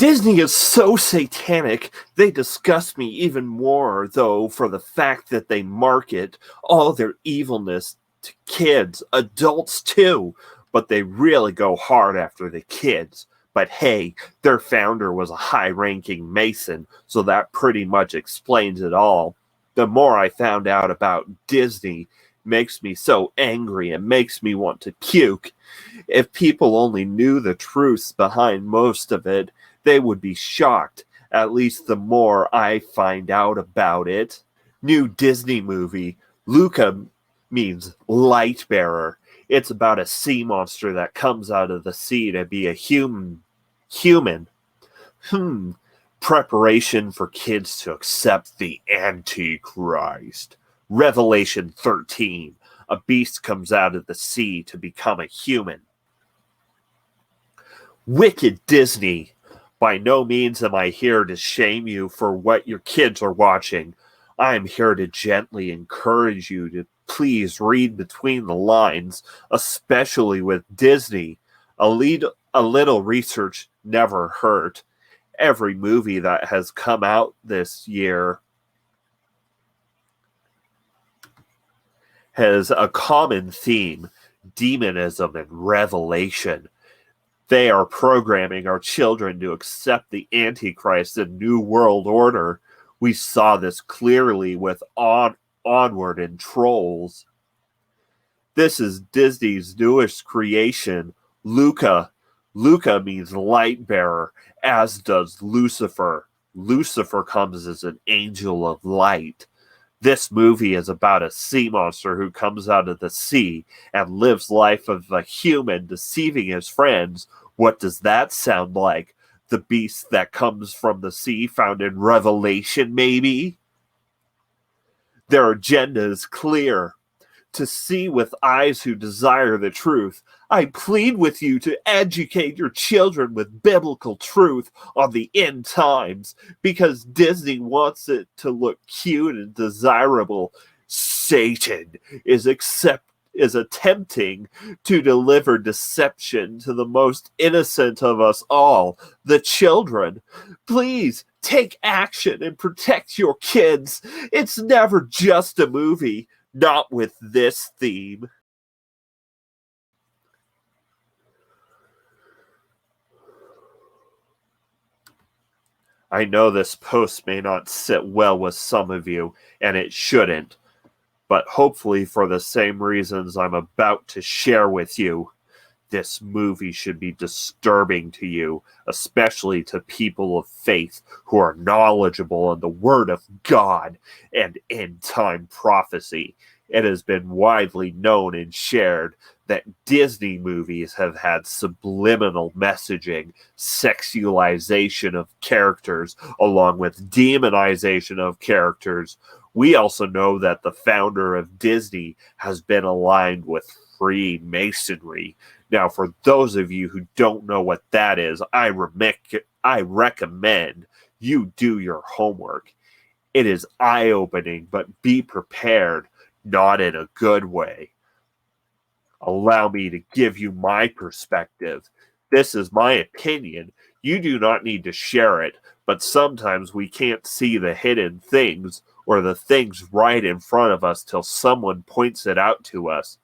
Disney is so satanic, they disgust me even more, though, for the fact that they market all their evilness to kids, adults too, but they really go hard after the kids. But hey, their founder was a high-ranking Mason, so that pretty much explains it all. The more I found out about Disney, makes me so angry and makes me want to puke. If people only knew the truths behind most of it, they would be shocked, at least the more I find out about it. New Disney movie, Luca means light bearer. It's about a sea monster that comes out of the sea to be a human. Preparation for kids to accept the Antichrist. Revelation 13. A beast comes out of the sea to become a human. Wicked Disney. By no means am I here to shame you for what your kids are watching. I am here to gently encourage you to please read between the lines, especially with Disney. A little research never hurt. Every movie that has come out this year has a common theme: demonism and revelation. They are programming our children to accept the Antichrist and New World Order. We saw this clearly with Onward and Trolls. This is Disney's newest creation, Luca. Luca means light bearer, as does Lucifer. Lucifer comes as an angel of light. This movie is about a sea monster who comes out of the sea and lives life of a human, deceiving his friends. What does that sound like? The beast that comes from the sea found in Revelation, maybe? Their agenda is clear: to see with eyes who desire the truth. I plead with you to educate your children with biblical truth on the end times, because Disney wants it to look cute and desirable. Satan is attempting to deliver deception to the most innocent of us all, the children. Please take action and protect your kids. It's never just a movie. Not with this theme. I know this post may not sit well with some of you, and it shouldn't, but hopefully for the same reasons I'm about to share with you, this movie should be disturbing to you, especially to people of faith who are knowledgeable in the Word of God and end-time prophecy. It has been widely known and shared that Disney movies have had subliminal messaging, sexualization of characters, along with demonization of characters. We also know that the founder of Disney has been aligned with Freemasonry. Now, for those of you who don't know what that is, I recommend you do your homework. It is eye-opening, but be prepared, not in a good way. Allow me to give you my perspective. This is my opinion. You do not need to share it, but sometimes we can't see the hidden things or the things right in front of us till someone points it out to us.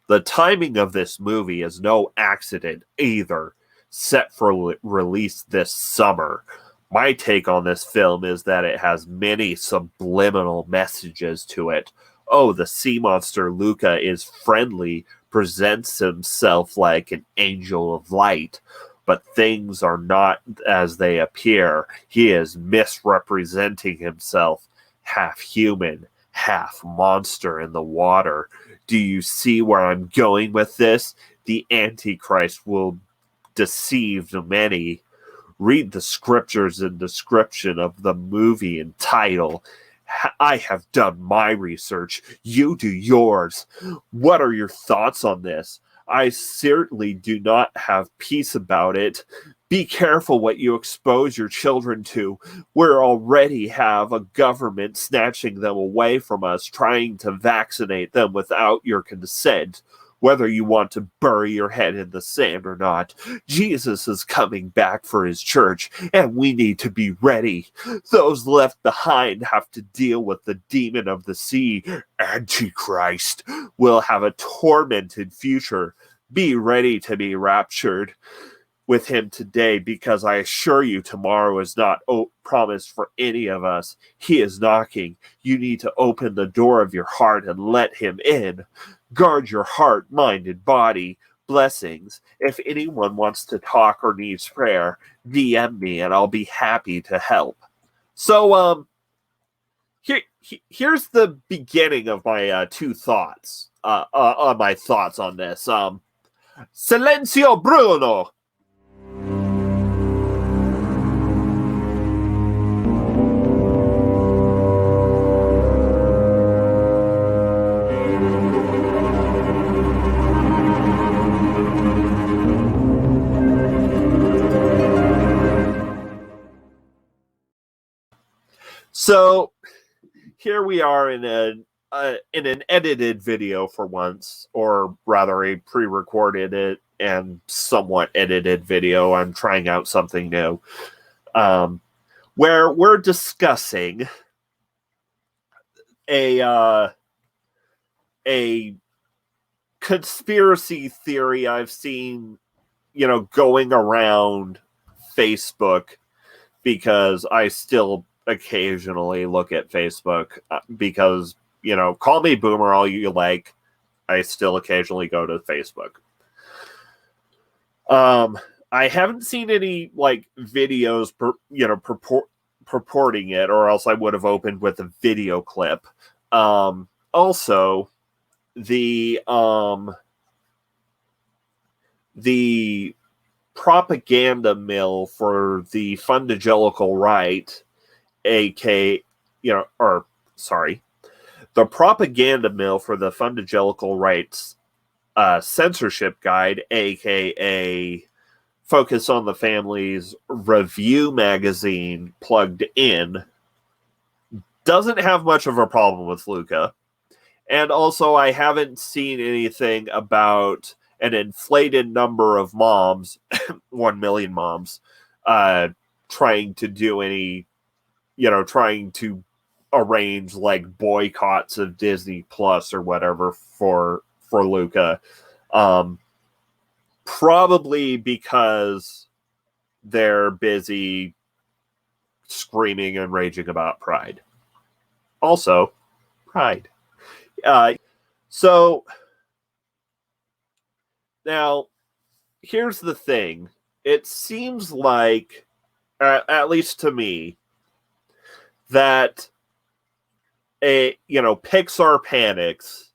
The timing of this movie is no accident either, set for release this summer. My take on this film is that it has many subliminal messages to it. Oh, the sea monster Luca is friendly, presents himself like an angel of light, but things are not as they appear. He is misrepresenting himself, half human, half monster in the water. Do you see where I'm going with this? The Antichrist will deceive many. Read the scriptures and description of the movie and title. I have done my research. You do yours. What are your thoughts on this? I certainly do not have peace about it. Be careful what you expose your children to. We already have a government snatching them away from us, trying to vaccinate them without your consent. whether you want to bury your head in the sand or not. Jesus is coming back for his church, and we need to be ready. Those left behind have to deal with the demon of the sea. Antichrist will have a tormented future. Be ready to be raptured with him today, because I assure you tomorrow is not promised for any of us. He is knocking. You need to open the door of your heart and let him in. Guard your heart, mind, and body. Blessings. If anyone wants to talk or needs prayer, DM me and I'll be happy to help. So, here's the beginning of my two thoughts. On my thoughts on this. Silencio Bruno. So here we are in an edited video for once, or rather a pre-recorded it and somewhat edited video. I'm trying out something new, where we're discussing a conspiracy theory I've seen, going around Facebook, because I still occasionally look at Facebook, because, call me boomer all you like, I still occasionally go to Facebook. I haven't seen any videos purporting it, or else I would have opened with a video clip. Also, the propaganda mill for the fundegelical right, the propaganda mill for the fundegelical right's censorship guide, aka Focus on the Family's review magazine plugged in, doesn't have much of a problem with Luca. And also, I haven't seen anything about an inflated number of moms, 1 million moms, trying to do any, trying to arrange boycotts of Disney Plus or whatever for Luca. Probably because they're busy screaming and raging about Pride. Also, Pride. So now, here's the thing. It seems like, at least to me, that Pixar panics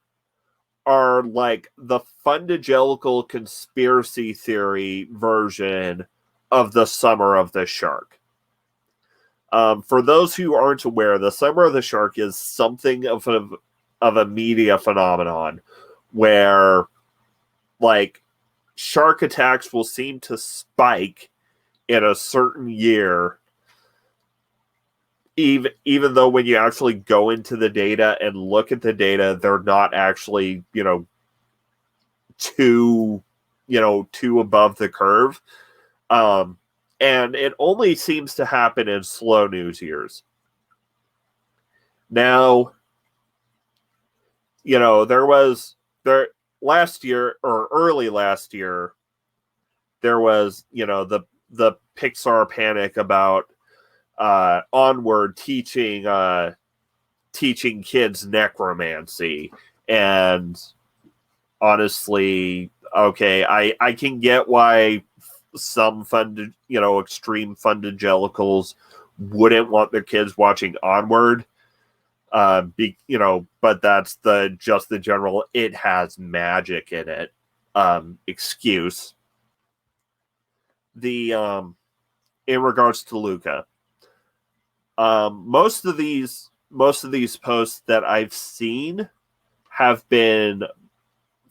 are like the fundegelical conspiracy theory version of the Summer of the Shark. For those who aren't aware, the Summer of the Shark is something of a media phenomenon where shark attacks will seem to spike in a certain year, even though when you actually go into the data and look at the data, they're not actually, too above the curve. And it only seems to happen in slow news years. Now, last year, or early last year, there was, the Pixar panic about Onward teaching kids necromancy. And honestly, okay, I can get why some extreme fundegelicals wouldn't want their kids watching Onward. But that's just the general "it has magic in it" excuse. In regards to Luca, most of these posts that I've seen have been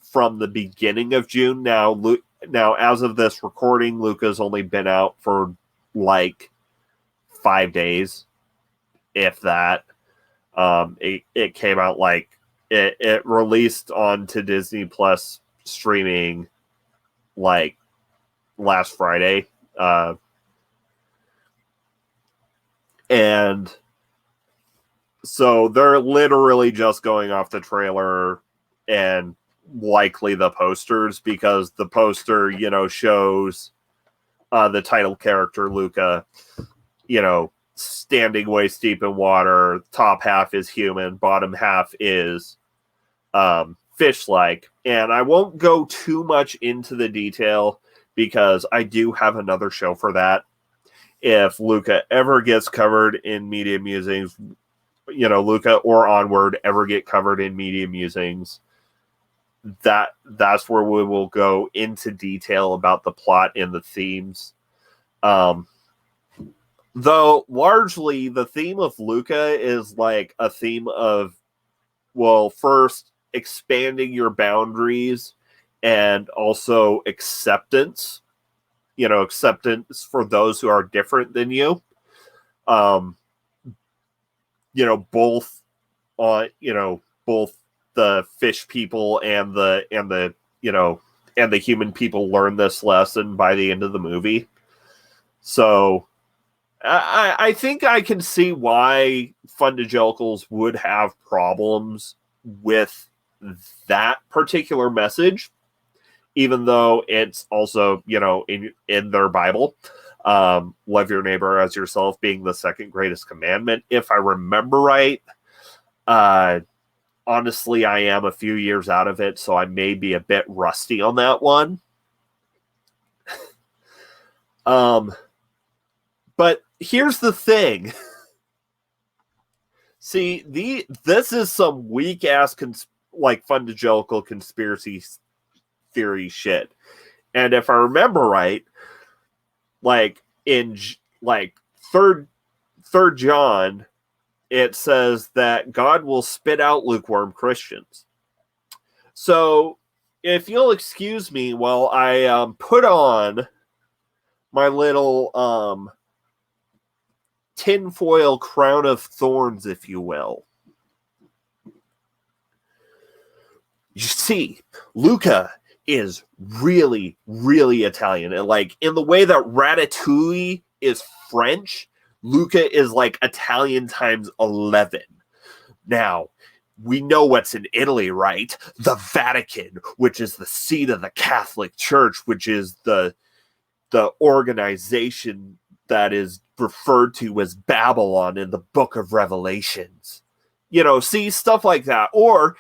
from the beginning of June. Now, as of this recording, Luca's only been out for 5 days, if that. It came out it released onto Disney Plus streaming like last Friday. And so they're literally just going off the trailer and likely the posters, because the poster, shows the title character, Luca, standing waist deep in water. Top half is human, bottom half is fish-like. And I won't go too much into the detail because I do have another show for that. If Luca ever gets covered in media musings, Luca or Onward ever get covered in media musings, that's where we will go into detail about the plot and the themes. Though largely the theme of Luca is like a theme of, well, first expanding your boundaries and also acceptance. Acceptance for those who are different than you. Both the fish people and the human people learn this lesson by the end of the movie. So I think I can see why fundegelicals would have problems with that particular message, even though it's also, in their Bible. Love your neighbor as yourself being the second greatest commandment, if I remember right. Honestly, I am a few years out of it, so I may be a bit rusty on that one. But here's the thing. See, this is some weak-ass fundegelical conspiracy theory shit. And if I remember right, in third John, it says that God will spit out lukewarm Christians. So if you'll excuse me while I put on my little tinfoil crown of thorns, if you will. You see, Luca is really, really Italian. And in the way that Ratatouille is French, Luca is Italian times 11. Now, we know what's in Italy, right? The Vatican, which is the seat of the Catholic Church, which is the organization that is referred to as Babylon in the Book of Revelations. See, stuff like that. Or,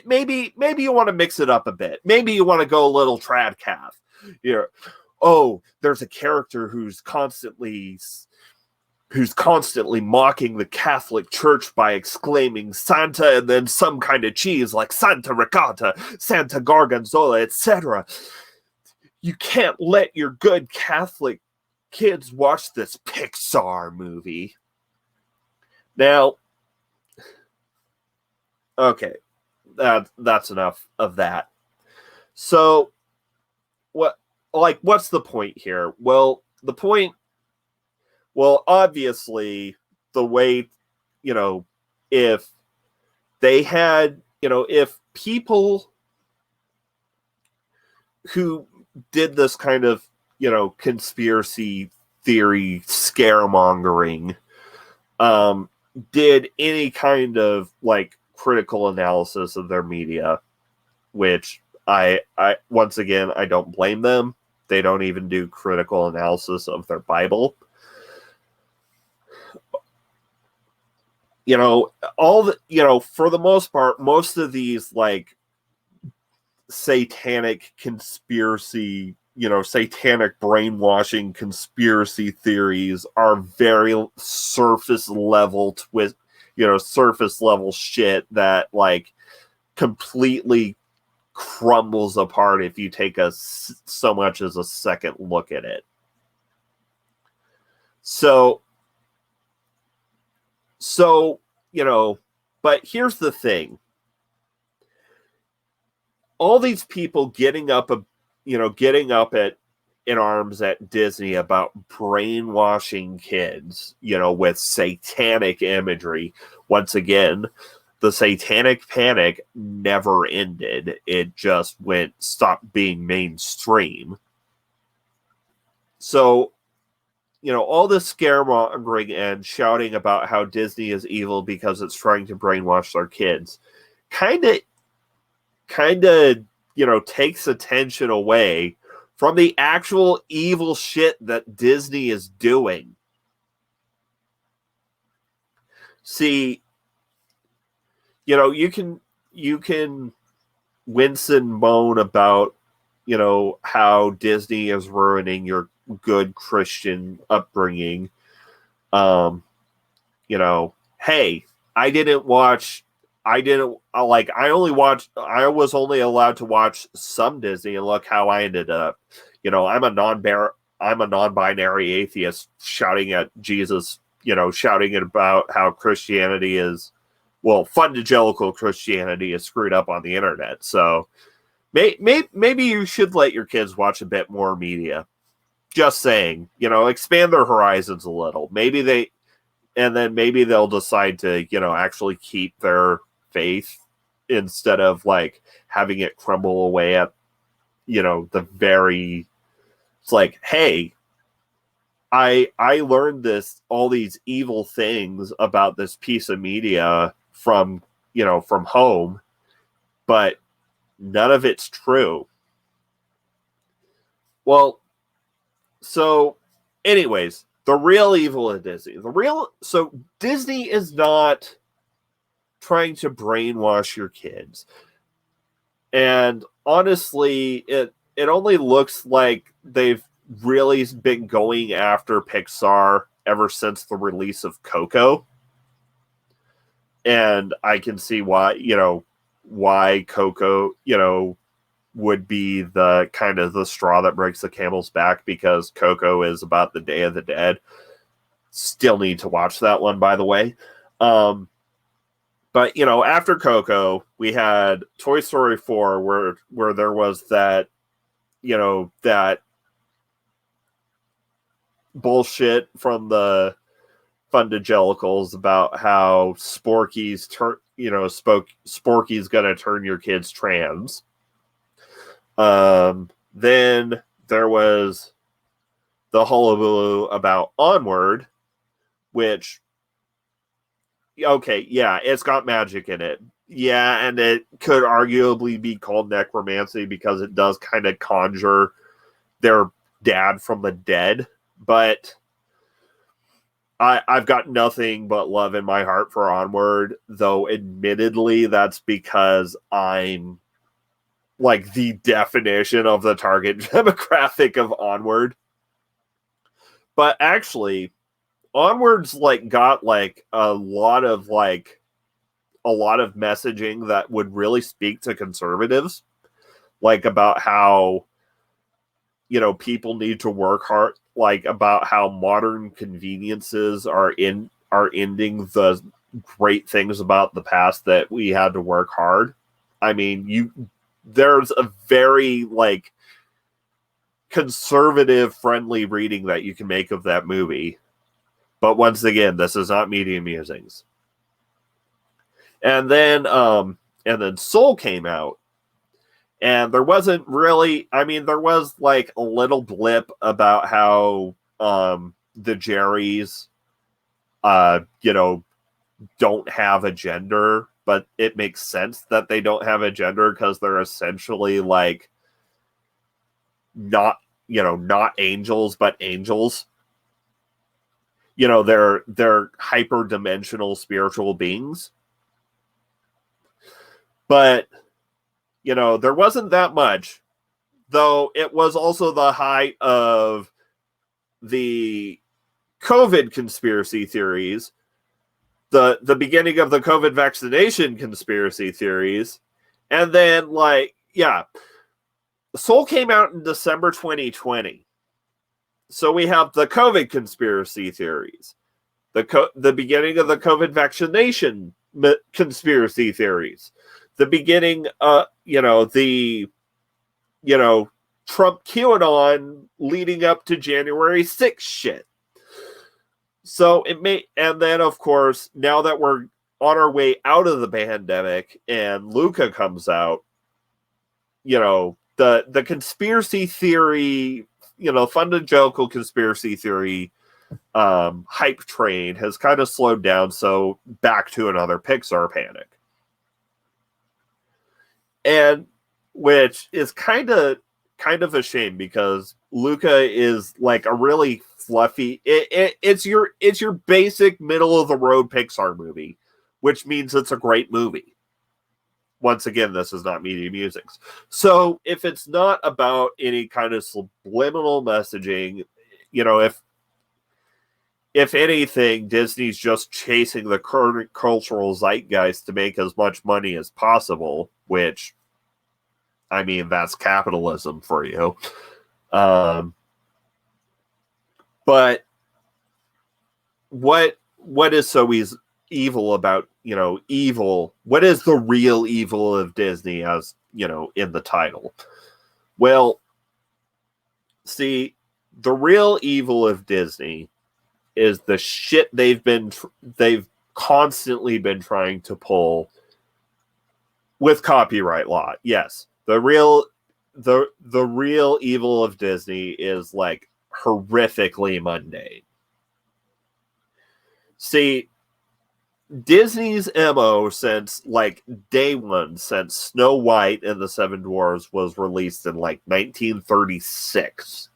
maybe you want to mix it up a bit. Maybe you want to go a little trad-cath. There's a character who's constantly mocking the Catholic Church by exclaiming Santa and then some kind of cheese like Santa Ricotta, Santa Gorgonzola, etc. You can't let your good Catholic kids watch this Pixar movie. Now, okay, that's enough of that. So, what's the point here? Well, obviously, the way, if they had, if people who did this kind of, conspiracy theory scaremongering, did any kind of critical analysis of their media, which I once again, I don't blame them. They don't even do critical analysis of their Bible. For the most part, most of these satanic conspiracy, satanic brainwashing conspiracy theories are very surface level surface level shit that completely crumbles apart if you take so much as a second look at it. So, but here's the thing. All these people getting up in arms at Disney about brainwashing kids, with satanic imagery. Once again, the satanic panic never ended. It just stopped being mainstream. So, all this scaremongering and shouting about how Disney is evil because it's trying to brainwash their kids kind of, takes attention away from the actual evil shit that Disney is doing. See, you can wince and moan about, how Disney is ruining your good Christian upbringing. Hey, I was only allowed to watch some Disney, and look how I ended up. I'm a non-binary atheist shouting at Jesus, shouting about how Christianity is, fundegelical Christianity is screwed up on the internet. So maybe you should let your kids watch a bit more media. Just saying, expand their horizons a little. Maybe they'll decide to, actually keep their faith instead of like having it crumble away at, it's like, hey, I learned all these evil things about this piece of media from home, but none of it's true. Well, so anyways, the real evil of Disney. So Disney is not trying to brainwash your kids. And honestly, it only looks like they've really been going after Pixar ever since the release of Coco. And I can see why Coco, would be the kind of the straw that breaks the camel's back, because Coco is about the Day of the Dead. Still need to watch that one, by the way. But, after Coco, we had Toy Story 4, where there was that, that bullshit from the fundegelicals about how Sporky's going to turn your kids trans. Then there was the hullabaloo about Onward, which, okay, yeah, it's got magic in it. Yeah, and it could arguably be called necromancy because it does kind of conjure their dad from the dead. But I've got nothing but love in my heart for Onward, though admittedly that's because I'm like the definition of the target demographic of Onward. But actually, Onward's got a lot of messaging that would really speak to conservatives, about how people need to work hard, about how modern conveniences are ending the great things about the past that we had to work hard. I mean, there's a very conservative friendly reading that you can make of that movie. But once again, this is not Media Musings. And then Soul came out. And there wasn't really, there was a little blip about how the Jerrys don't have a gender, but it makes sense that they don't have a gender because they're essentially not angels, but angels. They're hyper-dimensional spiritual beings. But, there wasn't that much, though it was also the height of the COVID conspiracy theories, the beginning of the COVID vaccination conspiracy theories, and then Soul came out in December 2020. So we have the COVID conspiracy theories, the beginning of the COVID vaccination conspiracy theories, the beginning, Trump QAnon leading up to January 6th shit. So and then of course, now that we're on our way out of the pandemic and Luca comes out, the conspiracy theory, fundegelical conspiracy theory hype train has kind of slowed down, so back to another Pixar panic. And which is kind of a shame, because Luca is like a really fluffy, it's your basic middle of the road Pixar movie, which means it's a great movie. Once again, this is not Media Musics. So if it's not about any kind of subliminal messaging, if anything, Disney's just chasing the current cultural zeitgeist to make as much money as possible, which, I mean, that's capitalism for you. But what is so evil about, evil? What is the real evil of Disney, as, in the title? Well, see, the real evil of Disney is the shit they've constantly been trying to pull with copyright law. Yes, the real evil of Disney is like horrifically mundane. See, Disney's MO since like day one, since Snow White and the Seven Dwarfs was released in like 1936,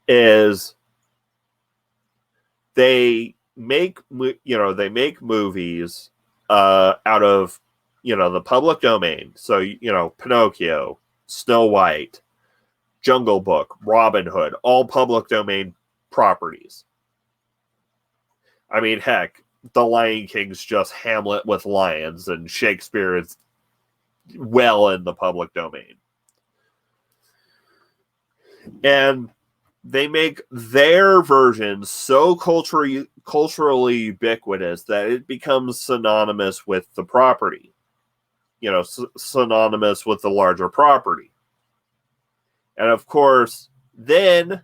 is they make movies out of the public domain. So Pinocchio, Snow White, Jungle Book, Robin Hood, all public domain properties. I mean, heck, The Lion King's just Hamlet with lions, and Shakespeare is well in the public domain. And they make their version so culturally ubiquitous that it becomes synonymous with the property. Synonymous with the larger property. And of course, then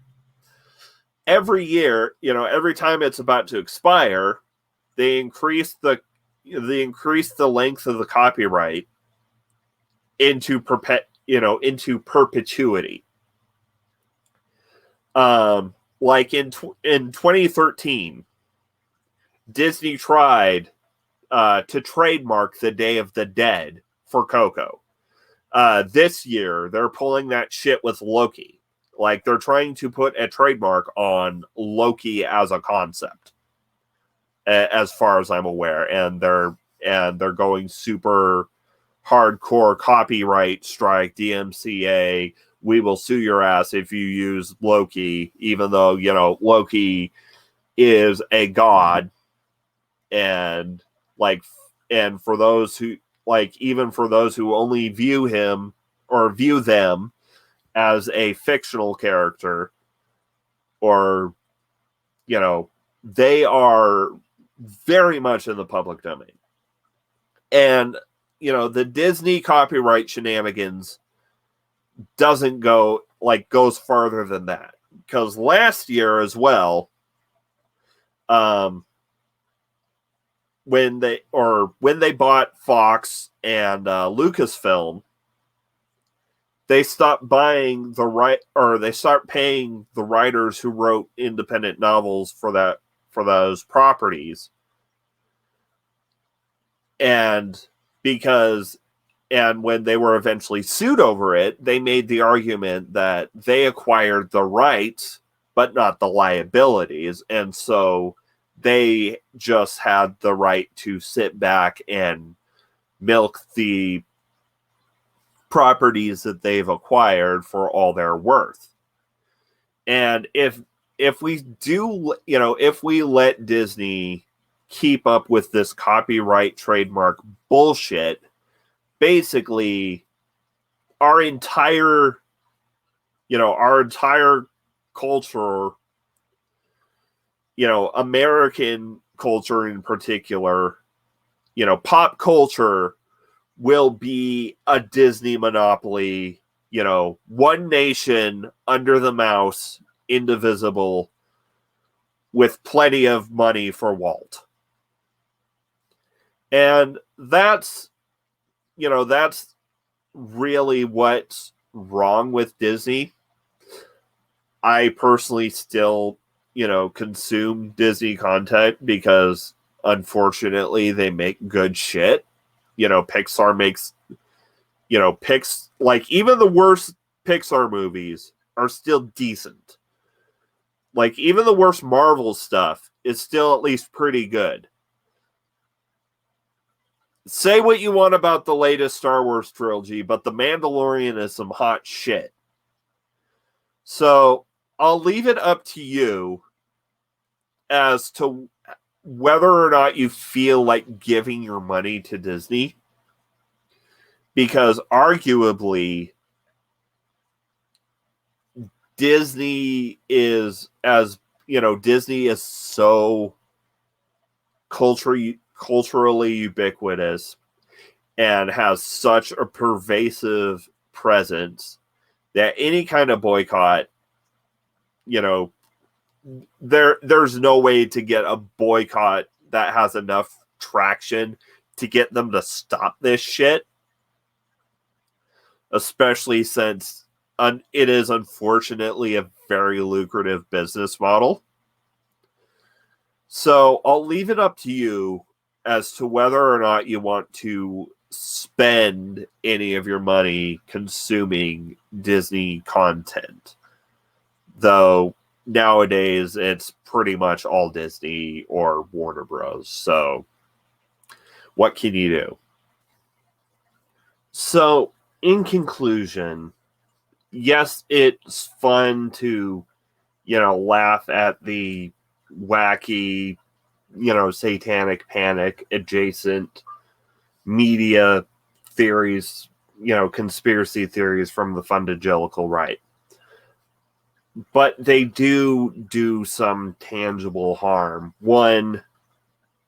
every year, every time it's about to expire, they increase the length of the copyright into perpetuity. Like in 2013, Disney tried to trademark the Day of the Dead for Coco. This year, they're pulling that shit with Loki. Like, they're trying to put a trademark on Loki as a concept, as far as I'm aware, and they're going super hardcore copyright strike, DMCA. We will sue your ass if you use Loki, even though Loki is a god, and for those who even for those who only view him or view them as a fictional character, or they are very much in the public domain. And the Disney copyright shenanigans goes farther than that, because last year as well, when they bought Fox and Lucasfilm, they stopped buying they start paying the writers who wrote independent novels for those properties. And when they were eventually sued over it, they made the argument that they acquired the rights, but not the liabilities. And so they just had the right to sit back and milk the properties that they've acquired for all their worth. And if we let Disney keep up with this copyright trademark bullshit, basically our entire culture, American culture in particular, pop culture will be a Disney monopoly, one nation under the mouse, indivisible, with plenty of money for Walt. And that's really what's wrong with Disney. I personally still, consume Disney content because unfortunately they make good shit. Pixar makes, like even the worst Pixar movies are still decent. Like even the worst Marvel stuff is still at least pretty good. Say what you want about the latest Star Wars trilogy, but The Mandalorian is some hot shit. So I'll leave it up to you as to whether or not you feel like giving your money to Disney. Because arguably, Disney is Disney is so culturally ubiquitous and has such a pervasive presence that any kind of boycott, there's no way to get a boycott that has enough traction to get them to stop this shit, especially since it is unfortunately a very lucrative business model. So I'll leave it up to you as to whether or not you want to spend any of your money consuming Disney content. Though nowadays it's pretty much all Disney or Warner Bros. So what can you do? So in conclusion, yes, it's fun to, laugh at the wacky, satanic panic adjacent media theories, conspiracy theories from the fundegelical right. But they do some tangible harm. One,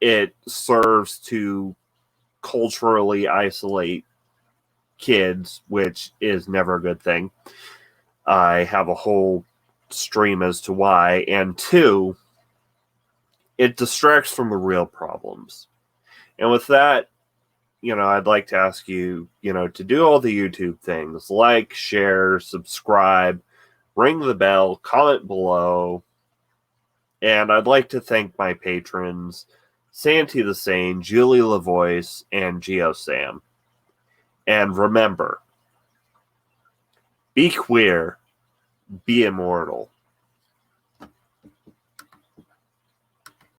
it serves to culturally isolate kids, which is never a good thing. I have a whole stream as to why. And two, it distracts from the real problems. And with that, I'd like to ask you, to do all the YouTube things, like, share, subscribe, ring the bell, comment below. And I'd like to thank my patrons, Santi the Sane, Julie LaVoice, and GeoSam. And remember, be queer, be immortal.